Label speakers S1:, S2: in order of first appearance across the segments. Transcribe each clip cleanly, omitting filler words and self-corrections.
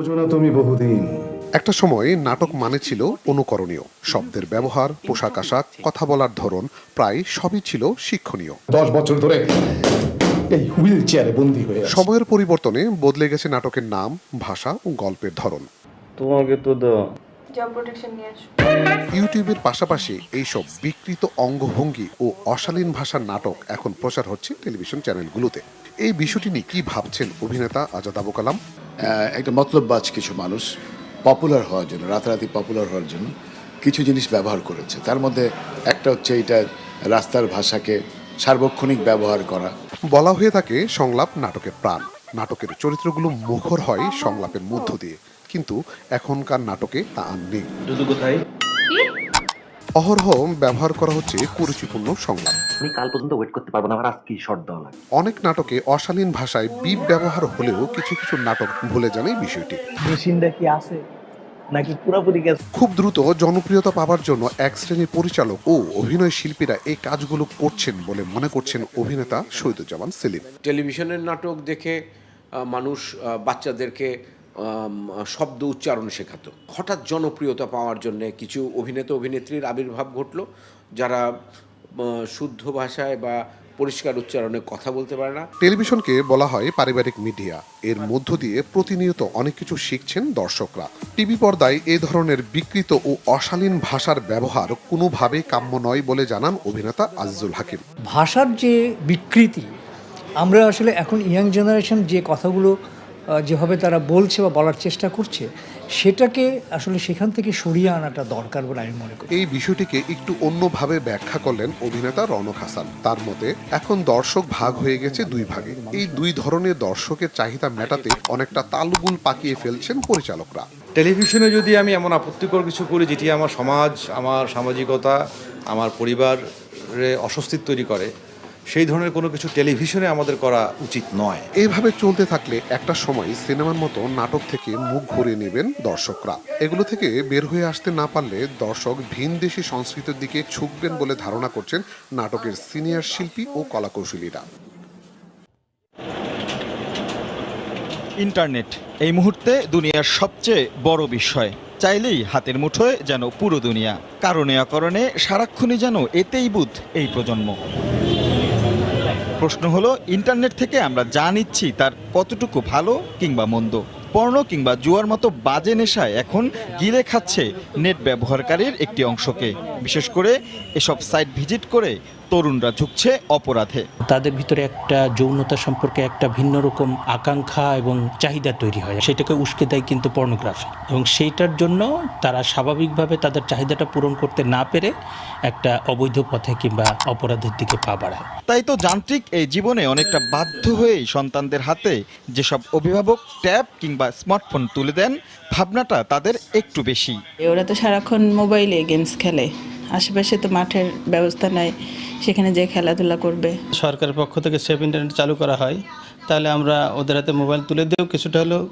S1: খোঁজো না তুমি বহুদিন।
S2: একটা সময় নাটক মানে ছিল অনুকরণীয়। শব্দের ব্যবহার, পোশাক আশাক, কথা বলার ধরন প্রায় সবই ছিল শিক্ষণীয়।
S1: 10 বছর ধরে এই হুইল চেয়ারে বন্দী হয়ে আছি।
S2: সময়ের পরিবর্তনে বদলে গেছে নাটকের নাম, ভাষা ও গল্পের ধরন।
S3: তোমাকে তো দাও।
S2: ইউটিউবের পাশাপাশি এইসব বিকৃত অঙ্গভঙ্গি ও অশালীন ভাষার নাটক এখন প্রচার হচ্ছে টেলিভিশন চ্যানেলগুলোতে। এই বিষয়টি নিয়ে কি ভাবছেন অভিনেতা আজাদ আবু কালাম?
S4: একটা মতলববাজ কিছু মানুষ পপুলার হওয়ার জন্য, রাতারাতি পপুলার হওয়ার জন্য কিছু জিনিস ব্যবহার করেছে। তার মধ্যে একটা হচ্ছে এটা রাস্তার ভাষাকে সার্বক্ষণিক ব্যবহার করা।
S2: বলা হয়ে থাকে সংলাপ নাটকের প্রাণ। নাটকের চরিত্রগুলো মুখর হয় সংলাপের মধ্য দিয়ে, কিন্তু এখনকার নাটকে তা আর নেই। অহরহ ব্যবহার করা হচ্ছে কুরুচিপূর্ণ সংলাপ।
S5: আমি কাল পর্যন্ত ওয়েট করতে পারবো না, আমার আজকেই শর্ট দেওয়া লাগে।
S2: অনেক নাটকে অশালীন ভাষায় বিপ ব্যবহার হলেও কিছু কিছু নাটক ভুলে যান এই বিষয়টি।
S6: মেশিনটা কি আছে নাকি পুরোপুরি গেছে?
S2: খুব দ্রুত জনপ্রিয়তা পাওয়ার জন্য এক শ্রেণীর পরিচালক ও অভিনয় শিল্পীরা এই কাজগুলো করছেন বলে মনে করছেন অভিনেতা শহীদুজ্জামান সেলিম।
S7: টেলিভিশনের নাটক দেখে মানুষ বাচ্চাদেরকে শব্দ উচ্চারণ শেখাতো। হঠাৎ জনপ্রিয়তা পাওয়ার জন্য কিছু অভিনেতা অভিনেত্রীর আবির্ভাব ঘটলো, যারা শুদ্ধ ভাষায় বা পরিষ্কার উচ্চারণে কথা বলতে পারে না।
S2: টেলিভিশনকে বলা হয় পারিবারিক মিডিয়া। এর মধ্য দিয়ে প্রতিনিয়ত অনেক কিছু শিখছেন দর্শকরা। টিভি পর্দায় এ ধরনের বিকৃত ও অশালীন ভাষার ব্যবহার কোনোভাবেই কাম্য নয় বলে জানান অভিনেতা আজিজুল হাকিম।
S8: ভাষার যে বিকৃতি, আমরা আসলে এখন ইয়াং জেনারেশন যে কথাগুলো যেভাবে তারা বলছে বা বলার চেষ্টা করছে, সেটাকে আসলে সেখান থেকে সরিয়ে আনাটা দরকার বলে আমি মনে করি।
S2: এই বিষয়টিকে একটু অন্যভাবে ব্যাখ্যা করলেন অভিনেতা রনক হাসান। তার মতে এখন দর্শক ভাগ হয়ে গেছে দুই ভাগে। এই দুই ধরনের দর্শকের চাহিদা মেটাতে অনেকটা তালগুল পাকিয়ে ফেলছেন পরিচালকরা।
S9: টেলিভিশনে যদি আমি এমন আপত্তিকর কিছু করি যেটি আমার সমাজ, আমার সামাজিকতা, আমার পরিবারে অস্বস্তি তৈরি করে, সেই ধরনের কোনো কিছু টেলিভিশনে আমাদের করা উচিত নয়।
S2: এইভাবে চলতে থাকলে একটা সময় সিনেমার মতো নাটক থেকে মুখ ঘুরিয়ে নেবেন দর্শকরা। এগুলো থেকে বের হয়ে আসতে না পারলে দর্শক ভিনদেশি সংস্কৃতির দিকে ঝুঁকবেন বলে ধারণা করছেন নাটকের সিনিয়র শিল্পী ও কলাকৌশলীরা।
S10: ইন্টারনেট এই মুহূর্তে দুনিয়ার সবচেয়ে বড় বিষয়। চাইলেই হাতের মুঠোয় যেন পুরো দুনিয়া। কারণে অকারণে সারাক্ষণই যেন এতেই বুধ এই প্রজন্ম। প্রশ্ন হলো, ইন্টারনেট থেকে আমরা যা নিচ্ছি তার কতটুকু ভালো কিংবা মন্দ? পর্ন কিংবা জুয়ার মতো বাজে নেশায় এখন গিলে খাচ্ছে নেট ব্যবহারকারীর একটি অংশকে। বিশেষ করে এসব সাইট ভিজিট করে তরুণরা ঝুঁকছে অপরাধে।
S6: তাদের ভিতরে একটা যৌনতা সম্পর্কে একটা ভিন্ন রকম আকাঙ্ক্ষা এবং চাহিদা তৈরি হয়, সেটাকে উস্কে দেয় কিন্তু পর্নোগ্রাফি। এবং সেইটার জন্য তারা স্বাভাবিকভাবে তাদের চাহিদাটা পূরণ করতে না পেরে একটা অবৈধ পথে কিংবা অপরাধের দিকে পা বাড়ায়।
S10: তাই তো যান্ত্রিক এই জীবনে অনেকটা বাধ্য হয়েই সন্তানদের হাতে যেসব অভিভাবক ট্যাব কিংবা স্মার্টফোন তুলে দেন, ভাবনাটা তাদের একটু বেশি।
S11: ওরা তো সারাক্ষণ মোবাইলে গেমস খেলে, আশেপাশে তো মাঠের ব্যবস্থা নাই, সেখানে যে খেলাধুলা করবে।
S6: সরকারের পক্ষ থেকে সেফ ইন্টারনেট চালু করা হয়, তাহলে আমরা ওদের হাতে মোবাইল তুলে দিয়েও কিছুটা হলেও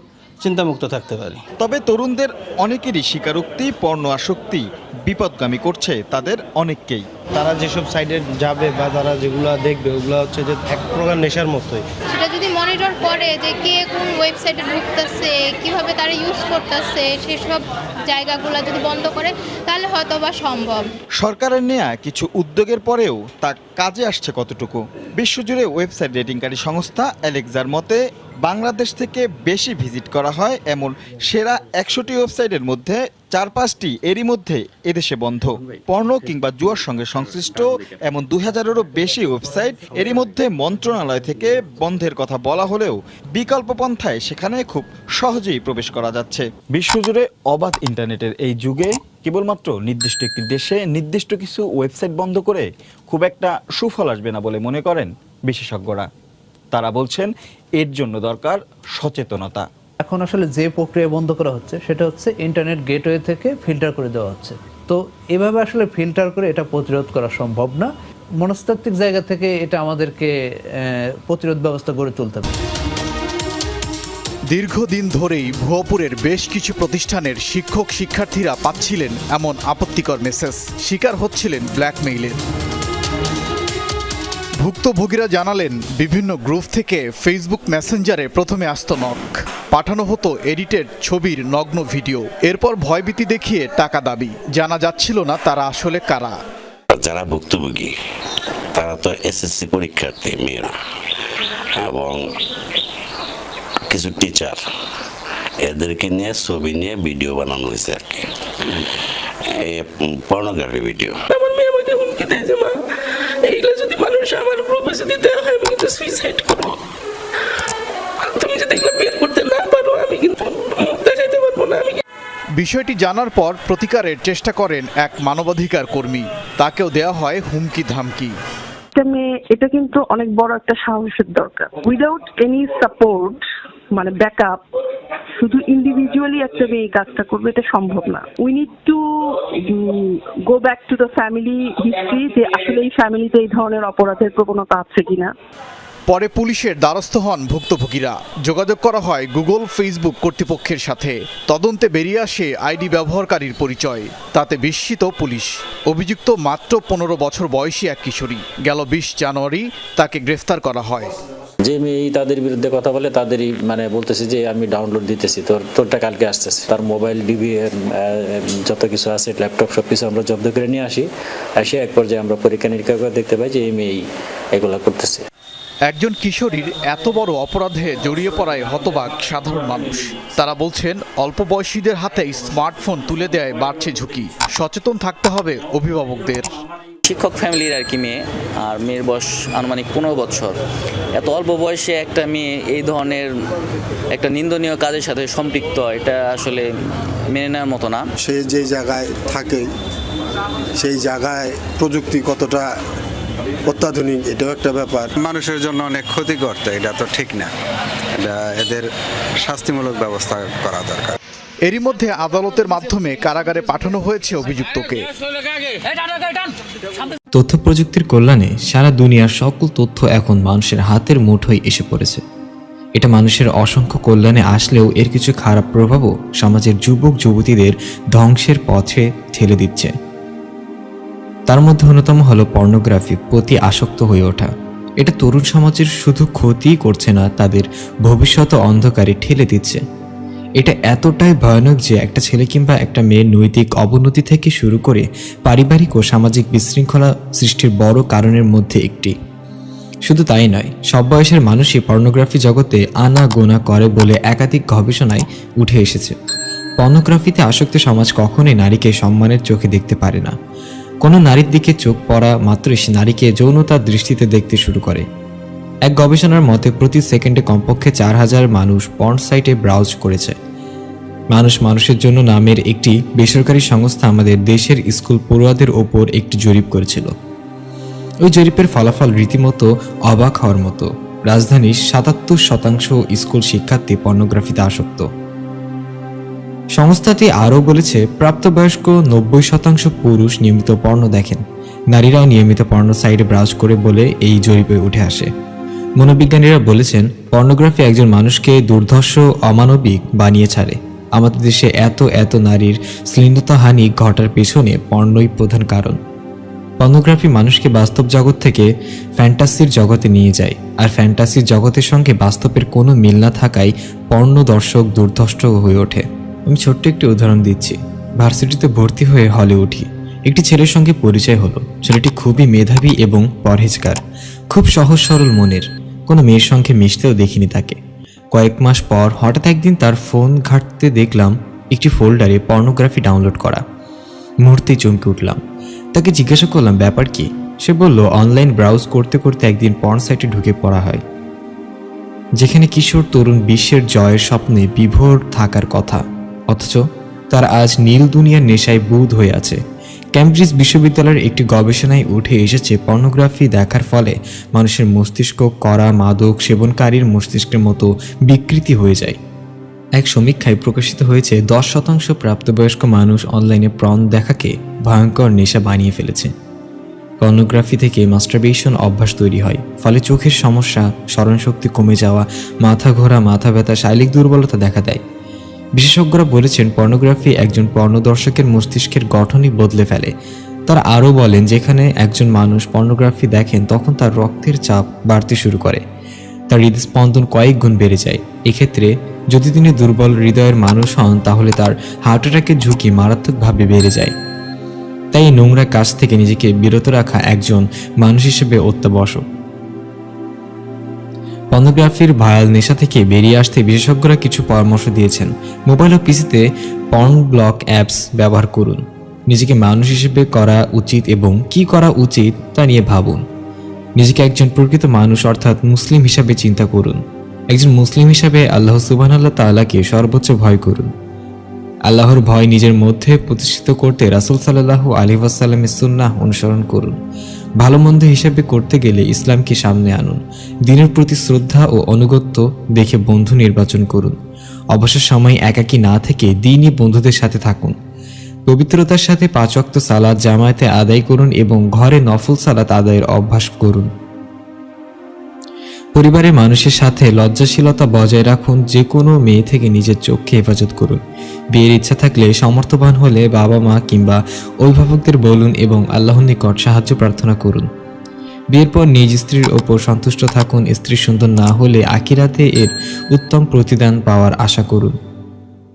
S6: চিন্তামুক্ত থাকতে পারি।
S10: তবে তরুণদের অনেকেরই স্বীকারোক্তি, পর্ণ আসক্তি বিপদগামী করছে তাদের অনেককেই।
S6: তারা যেসব সাইডে যাবে বা তারা যেগুলো দেখবে, ওগুলো হচ্ছে যে এক প্রকার নেশার মতোই।
S11: সেটা যদি মনিটর করে যে কে কোন ওয়েবসাইটে ঢুকতেছে, কিভাবে তারা ইউজ করতেছে, সেসব জায়গাগুলো যদি বন্ধ করে, তাহলে হয়তো বা সম্ভব।
S10: সরকারের নেয়া কিছু উদ্যোগের পরেও তা কাজে আসছে কতটুকু? বিশ্বজুড়ে ওয়েবসাইট রেটিংকারী সংস্থা অ্যালেক্সার মতে বাংলাদেশ থেকে বেশি ভিজিট করা হয় এমন সেরা 100টি ওয়েবসাইটের মধ্যে 4-5টি এরই মধ্যে এদেশে বন্ধ। পর্ন কিংবা জুয়ার সঙ্গে সংশ্লিষ্ট এমন 2000-এরও বেশি ওয়েবসাইট এরই মধ্যে মন্ত্রণালয় থেকে বন্ধের কথা বলা হলেও বিকল্প পন্থায় সেখানে খুব সহজেই প্রবেশ করা যাচ্ছে। বিশ্বজুড়ে অবাধ ইন্টারনেটের এই যুগে কেবলমাত্র নির্দিষ্ট একটি দেশে নির্দিষ্ট কিছু ওয়েবসাইট বন্ধ করে খুব একটা সুফল আসবে না বলে মনে করেন বিশেষজ্ঞরা। তারা বলছেন এর জন্য দরকার সচেতনতা।
S8: এখন আসলে যে প্রক্রিয়া বন্ধ করা হচ্ছে সেটা হচ্ছে ইন্টারনেট গেটওয়ে থেকে ফিল্টার করে দেওয়া হচ্ছে। তো এভাবে আসলে ফিল্টার করে এটা প্রতিরোধ করা সম্ভব না। মনস্তাত্ত্বিক জায়গা থেকে এটা আমাদেরকে প্রতিরোধ ব্যবস্থা গড়ে তুলতে হবে।
S12: দীর্ঘদিন ধরেই ভুয়াপুরের বেশ কিছু প্রতিষ্ঠানের শিক্ষক শিক্ষার্থীরা পাচ্ছিলেন এমন আপত্তিকর মেসেজ, শিকার হচ্ছিলেন ব্ল্যাকমেইলের। ভুক্তভোগীরা জানালেন বিভিন্ন গ্রুপ থেকে ফেসবুক মেসেঞ্জারে প্রথমে আসতো নক, পাঠানো হতো এডিটেড ছবির নগ্ন ভিডিও, এরপর ভয়ভীতি দেখিয়ে টাকা দাবি। জানা যাচ্ছিল না তারা আসলে কারা।
S3: যারা ভুক্তভোগী তারা তো এসএসসি পরীক্ষার্থী মেয়েরা এবং কিছু টিচার, এদেরকে নিয়ে ছবি নিয়ে ভিডিও বানানো হয়েছে আর কি, পর্নোগ্রাফি ভিডিও।
S13: আমার মেয়ে আমাকে হুমকি দেয় যে মা এইগুলো যদি মানুষ আমার গ্রুপে যদি দেওয়া হয় আমি কিন্তু সুইসাইড করবো, তুমি যদি এগুলো বের করতে না পারো আমি কিন্তু মুখ দেখাইতে পারবো না।
S12: বিষয়টি জানার পর প্রতিকারের চেষ্টা করেন এক মানবাধিকার কর্মী, তাকেও দেওয়া হয় হুমকি ধামকি।
S14: এটা কিন্তু অনেক বড় একটা সাহসের দরকার। উইদাউট এনি সাপোর্ট মানে ব্যাকআপ, শুধু ইন্ডিভিজুয়ালি একটা মেয়ে এই কাজটা করবে এটা সম্ভব না। We need to go back to the family history, যে আসলে এই ফ্যামিলিতে এই ধরনের অপরাধের প্রবণতা আছে কিনা।
S12: পরে পুলিশের দ্বারস্থ হন ভুক্তভোগীরা। যোগাযোগ করা হয় গুগল, ফেসবুক কর্তৃপক্ষের সাথে। তদন্তে বেরিয়ে আসে আইডি ব্যবহারকারীর পরিচয়। তাতে বিস্মিত পুলিশ। অভিযুক্ত মাত্র 15 বছর বয়সী এক কিশোরী। গেল 20 জানুয়ারি তাকে গ্রেফতার করা হয়।
S15: যে মেয়ে তাদের বিরুদ্ধে কথা বলে তাদেরই বলতেছে যে আমি ডাউনলোড দিতেছি, তোরটা কালকে আসতেছে। তার মোবাইল, ডিবি যত কিছু আছে, ল্যাপটপ সব কিছু আমরা জব্দ করে নিয়ে আসি। এসে এক পর্যায়ে আমরা পরীক্ষা নিরীক্ষা করে দেখতে পাই যে এই মেয়ে এগুলা করতেছে।
S12: একজন কিশোরীর এত বড় অপরাধে জড়িয়ে পড়ায় হতবাক সাধারণ মানুষ। তারা বলছেন অল্প বয়সীদের হাতে স্মার্টফোন তুলে দেয় বাড়ছে ঝুঁকি। সচেতন থাকতে হবে অভিভাবকদের।
S16: শিক্ষক ফ্যামিলির আর কি মেয়ে, আর মেয়ের বয়স আনুমানিক 15 বছর। এত অল্প বয়সে একটা মেয়ে এই ধরনের একটা নিন্দনীয় কাজের সাথে সম্পৃক্ত, এটা আসলে মেনে নেওয়ার মতো না।
S17: সে যে জায়গায় থাকে সেই জায়গায় প্রযুক্তি কতটা অত্যাধুনিক এটাও একটা ব্যাপার।
S18: মানুষের জন্য অনেক ক্ষতিকর, এটা তো ঠিক না। এটা এদের শাস্তিমূলক ব্যবস্থা করা দরকার।
S12: এরই মধ্যে আদালতের মাধ্যমে কারাগারে পাঠানো হয়েছে অভিযুক্তকে।
S19: তথ্য প্রযুক্তির কল্যাণে সারা দুনিয়ার সকল তথ্য এখন মানুষের হাতের মুঠোয় এসে পড়েছে। এটা মানুষের অসংখ্য কল্যাণে আসলেও এর কিছু খারাপ প্রভাবও সমাজের যুবক যুবতীদের ধ্বংসের পথে ঠেলে দিচ্ছে। তার মধ্যে অন্যতম হলো পর্নোগ্রাফির প্রতি আসক্ত হয়ে ওঠা। এটা তরুণ সমাজের শুধু ক্ষতিই করছে না, তাদের ভবিষ্যৎ অন্ধকারে ঠেলে দিচ্ছে। এটা এতটাই ভয়ানক যে একটা ছেলে কিংবা একটা মেয়ের নৈতিক অবনতি থেকে শুরু করে পারিবারিক ও সামাজিক বিশৃঙ্খলা সৃষ্টির বড় কারণের মধ্যে একটি। শুধু তাই নয়, সব বয়সের মানুষই পর্নোগ্রাফি জগতে আনাগোনা করে বলে একাধিক গবেষণায় উঠে এসেছে। পর্নোগ্রাফিতে আসক্ত সমাজ কখনোই নারীকে সম্মানের চোখে দেখতে পারে না। কোনো নারীর দিকে চোখ পড়া মাত্রই সে নারীকে যৌনতার দৃষ্টিতে দেখতে শুরু করে। এক গবেষণার মতে প্রতি সেকেন্ডে কমপক্ষে 4000 মানুষ পর্ন সাইটে ব্রাউজ করেছে। মানুষের জন্য নামের একটি বেসরকারি সংস্থা আমাদের দেশের স্কুল পড়ুয়াদের ওপর একটি জরিপ করেছিল। ওই জরিপের ফলাফল রীতিমতো অবাক হওয়ার মতো। রাজধানীর 77% স্কুল শিক্ষার্থী পর্নোগ্রাফিতে আসক্ত। সংস্থাটি আরও বলেছে প্রাপ্তবয়স্ক 90% পুরুষ নিয়মিত পর্নো দেখেন। নারীরাও নিয়মিত পর্নো সাইটে ব্রাউজ করে বলে এই জরিপে উঠে আসে। মনোবিজ্ঞানীরা বলেছেন পর্নোগ্রাফি একজন মানুষকে দুর্ধর্ষ, অমানবিক বানিয়ে ছাড়ে। আমাদের দেশে এত নারীর শ্লীলতাহানি ঘটার পেছনে পর্নোই প্রধান কারণ। পর্নোগ্রাফি মানুষকে বাস্তব জগৎ থেকে ফ্যান্টাসির জগতে নিয়ে যায়, আর ফ্যান্টাসির জগতের সঙ্গে বাস্তবের কোনো মিল না থাকায় পর্ণ দর্শক দুর্ধর্ষ হয়ে ওঠে। আমি ছোট্ট একটি উদাহরণ দিচ্ছি। ভার্সিটিতে ভর্তি হয়ে হলে উঠি। একটি ছেলের সঙ্গে পরিচয় হলো। ছেলেটি খুবই মেধাবী এবং পরহেজগার, খুব সহজ সরল মনের। কোনো মেয়ের সঙ্গে মিশতেও দেখিনি তাকে। কয়েক মাস পর হঠাৎ একদিন তার ফোন ঘাঁটতে দেখলাম একটি ফোল্ডারে পর্নোগ্রাফি ডাউনলোড করা। মুহূর্তেই চমকে উঠলাম। তাকে জিজ্ঞাসা করলাম ব্যাপার কি। সে বলল অনলাইন ব্রাউজ করতে করতে একদিন পর্ন সাইটে ঢুকে পড়া হয়, যেখানে কিশোর তরুণ বিশ্বের জয়ের স্বপ্নে বিভোর থাকার কথা, অথচ তার আজ নীল দুনিয়ার নেশায় বুঁদ হয়ে আছে। ক্যামব্রিজ বিশ্ববিদ্যালয়ের একটি গবেষণায় উঠে এসেছে পর্নোগ্রাফি দেখার ফলে মানুষের মস্তিষ্ক কড়া মাদক সেবনকারীর মস্তিষ্কের মতো বিকৃতি হয়ে যায়। এক সমীক্ষায় প্রকাশিত হয়েছে 10% প্রাপ্তবয়স্ক মানুষ অনলাইনে পর্ন দেখাকে ভয়ঙ্কর নেশা বানিয়ে ফেলেছে। পর্নোগ্রাফি থেকে মাস্টারবেশন অভ্যাস তৈরি হয়, ফলে চোখের সমস্যা, স্মরণশক্তি কমে যাওয়া, মাথা ঘোরা, মাথা ব্যথা, শারীরিক দুর্বলতা দেখা দেয়। বিশেষজ্ঞরা বলেছেন পর্নোগ্রাফি একজন পর্নোদর্শকের মস্তিষ্কের গঠনই বদলে ফেলে। তারা আরও বলেন, যেখানে একজন মানুষ পর্নোগ্রাফি দেখেন তখন তার রক্তের চাপ বাড়তে শুরু করে, তার হৃদস্পন্দন কয়েক গুণ বেড়ে যায়। এক্ষেত্রে যদি তিনি দুর্বল হৃদয়ের মানুষ হন তাহলে তার হার্ট অ্যাটাকের ঝুঁকি মারাত্মকভাবে বেড়ে যায়। তাই এই নোংরা কাজ থেকে নিজেকে বিরত রাখা একজন মানুষ হিসেবে অত্যাবশ্যক। পর্নোগ্রাফির ভয়াল নেশা থেকে বেরিয়ে আসতে বিশেষজ্ঞরা কিছু পরামর্শ দিয়েছেন। মোবাইল ও পিসিতে পর্ন ব্লক অ্যাপস ব্যবহার করুন। নিজেকে মানুষ হিসেবে করা উচিত এবং কি করা উচিত তা নিয়ে ভাবুন। নিজেকে একজন প্রকৃত মানুষ অর্থাৎ মুসলিম হিসাবে চিন্তা করুন। একজন মুসলিম হিসাবে আল্লাহ সুবহানাহু তাআলাকে সর্বোচ্চ ভয় করুন। আল্লাহর ভয় নিজের মধ্যে প্রতিষ্ঠিত করতে রাসূল সাল্লাল্লাহু আলাইহি ওয়াসাল্লামের সুন্নাহ অনুসরণ করুন। ভালো মন্দ হিসাবে করতে গেলে ইসলামকে সামনে আনুন। দ্বীনের প্রতি শ্রদ্ধা ও আনুগত্য দেখে বন্ধু নির্বাচন করুন। অবসর সময় একাকী না থেকে দ্বীনী বন্ধুদের সাথে থাকুন। পবিত্রতার সাথে 5 ওয়াক্ত সালাত জামায়াতে আদায় করুন এবং ঘরে নফল সালাত আদায়ের অভ্যাস করুন। পরিবারের মানুষের সাথে লজ্জাশীলতা বজায় রাখুন। যে কোনো মেয়ে থেকে নিজের চোখকে হেফাজত করুন। বিয়ের ইচ্ছা থাকলে সমর্থবান হলে বাবা মা কিংবা অভিভাবকদের বলুন এবং আল্লাহর নিকট সাহায্য প্রার্থনা করুন। বিয়ের পর নিজ স্ত্রীর ওপর সন্তুষ্ট থাকুন। স্ত্রী সুন্দর না হলে আখিরাতে এর উত্তম প্রতিদান পাওয়ার আশা করুন।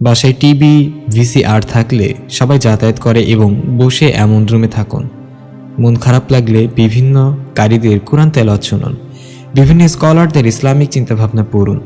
S19: বাসায় টিভি ভিসিআর থাকলে সবাই যাতায়াত করে এবং বসে এমন রুমে থাকুন। মন খারাপ লাগলে বিভিন্ন কারীদের কোরআন তেলাওয়াত শুনুন। বিভিন্ন স্কলারদের ইসলামিক চিন্তাভাবনা পড়ুন।